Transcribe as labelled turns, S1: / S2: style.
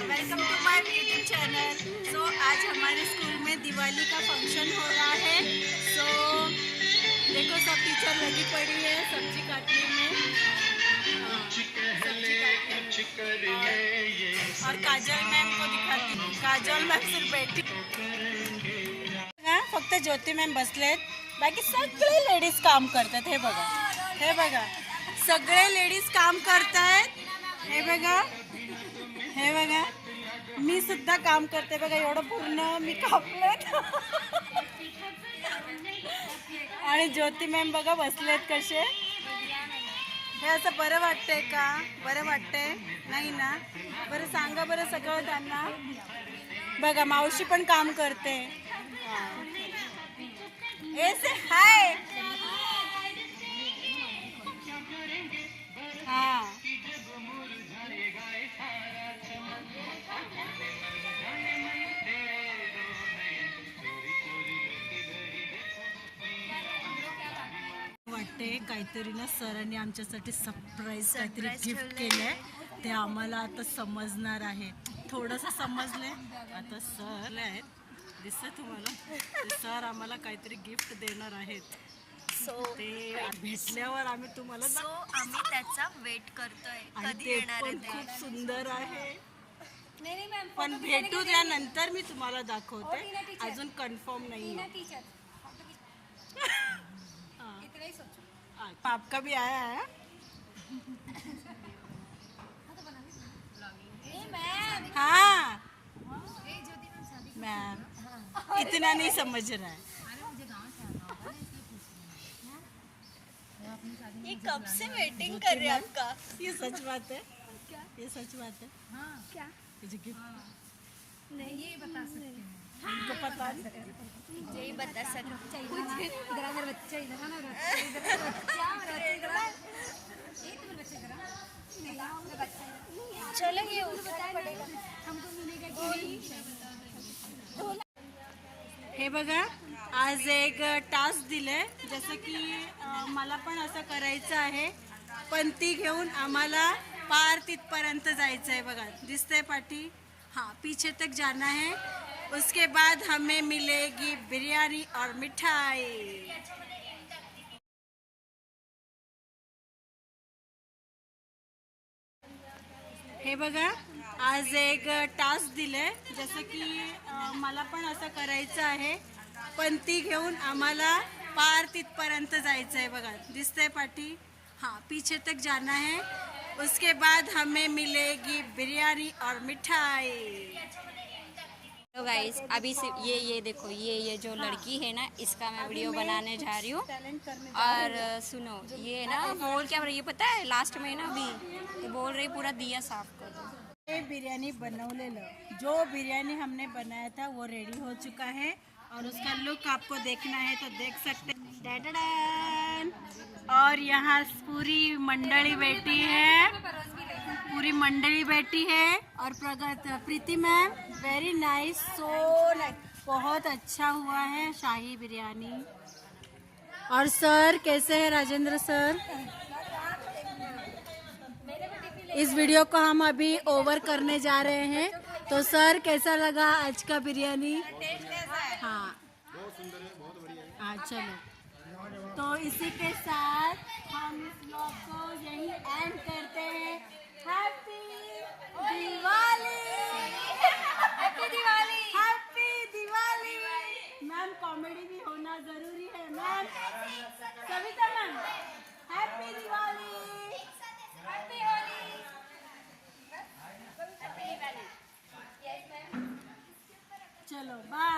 S1: Welcome to my YouTube channel. So आज हमारे school में दिवाली का फंक्शन हो रहा है। सो देखो सब टीचर लगी पड़ी है सब्जी काटने में। और काजल मैम को दिखाती हूँ। काजल मैम सिर्फ बैठी फक्त ज्योती मॅम बसलेत, बाकी सगळे लेडीज काम करतात। हे बघा, हे बघा, सगळे लेडीज काम करतायत। हे बघा, हे बघा, मी सुद्धा काम करते बघा। एवढं पूर्ण मी कापलेत आणि ज्योती मॅम बघा बसलेत कसे। हे असं बरं वाटतंय का? बरं वाटतंय नाही ना? बरं सांगा बरं सगळं त्यांना। बघा मावशी पण काम करते। ऐसे हाय हाँ वाटते काहीतरी ना सरांनी आमच्यासाठी सरप्राईज काहीतरी गिफ्ट केलंय। ते आम्हाला आता समजणार आहे। थोडंसं समजले आता। सर आहेत दिसतं तुम्हाला, सर आम्हाला काहीतरी गिफ्ट देणार आहेत।
S2: सो
S1: ते भेटल्यावर आम्ही तुम्हाला
S2: आम्ही त्याचा वेट करतोय कधी
S1: ते
S2: येणार
S1: पण
S2: आहे
S1: खूप
S2: ते।
S1: सुंदर आहे। पण भेटू त्यानंतर मी तुम्हाला दाखवते, अजून कन्फर्म नाही है। आपका भी आया है? हाँ मैम, इतना नहीं समझ रहा है।
S2: ये कब से वेटिंग कर रहे हैं आपका।
S1: ये सच बात है। ये सच बात है।
S3: हाँ क्या
S1: ये गिफ्ट
S3: नहीं ये बता सकते हैं।
S1: इनको पता नहीं।
S2: यही बता सकते
S3: इधर आना बच्चा, इधर आना बच्चा, एक बच्चा इधर बच्चा
S2: चलो ये
S3: बताया पड़ेगा हमको मिलेगा कि
S1: हे बघा, आज एक टास्क दिले, जसं की मला पण असं करायचं आहे। पंती घेऊन आम्हाला पार तिथपर्यंत जायचं है। बघा दिसतंय पाठी, हाँ पीछे तक जाना है। उसके बाद हमें मिलेगी बिरयानी और मिठाई। हे बघा, आज एक टास्क दिले, जसं की मला पण असं करायचं आहे। पंती घेऊन आम्हाला पार तिथपर्यंत जायचं है। बघा दिसतंय पाठी, हाँ पीछे तक जाना है। उसके बाद हमें मिलेगी बिरयानी और मिठाई।
S2: तो गाइस अभी से ये देखो, ये जो लड़की है ना, इसका मैं वीडियो बनाने जा रही हूँ। और सुनो, ये ना बोल क्या रही है पता है, लास्ट में ना अभी ये बोल रही पूरा दिया साफ कर दो।
S1: ये बिरयानी बनवलेलं, जो बिरयानी हमने बनाया था वो रेडी हो चुका है। और उसका लुक आपको देखना है तो देख सकते हैं। और यहाँ पूरी मंडली बैठी है, पूरी मंडली बैठी है। और Preeti ma'am very nice, so nice, बहुत अच्छा हुआ है शाही बिरयानी। और सर कैसे हैं राजेंद्र सर? इस वीडियो को हम अभी ओवर करने जा रहे हैं। तो सर कैसा लगा आज का बिरयानी? हाँ हाँ चलो, तो इसी के साथ हम इस व्लॉग को यही एंड करते हैं। Happy Diwali, happy Diwali, happy Diwali. Ma'am comedy भी होना जरूरी है। Ma'am Savita ma'am, happy Diwali, happy Holy, happy Diwali. चलो बाय।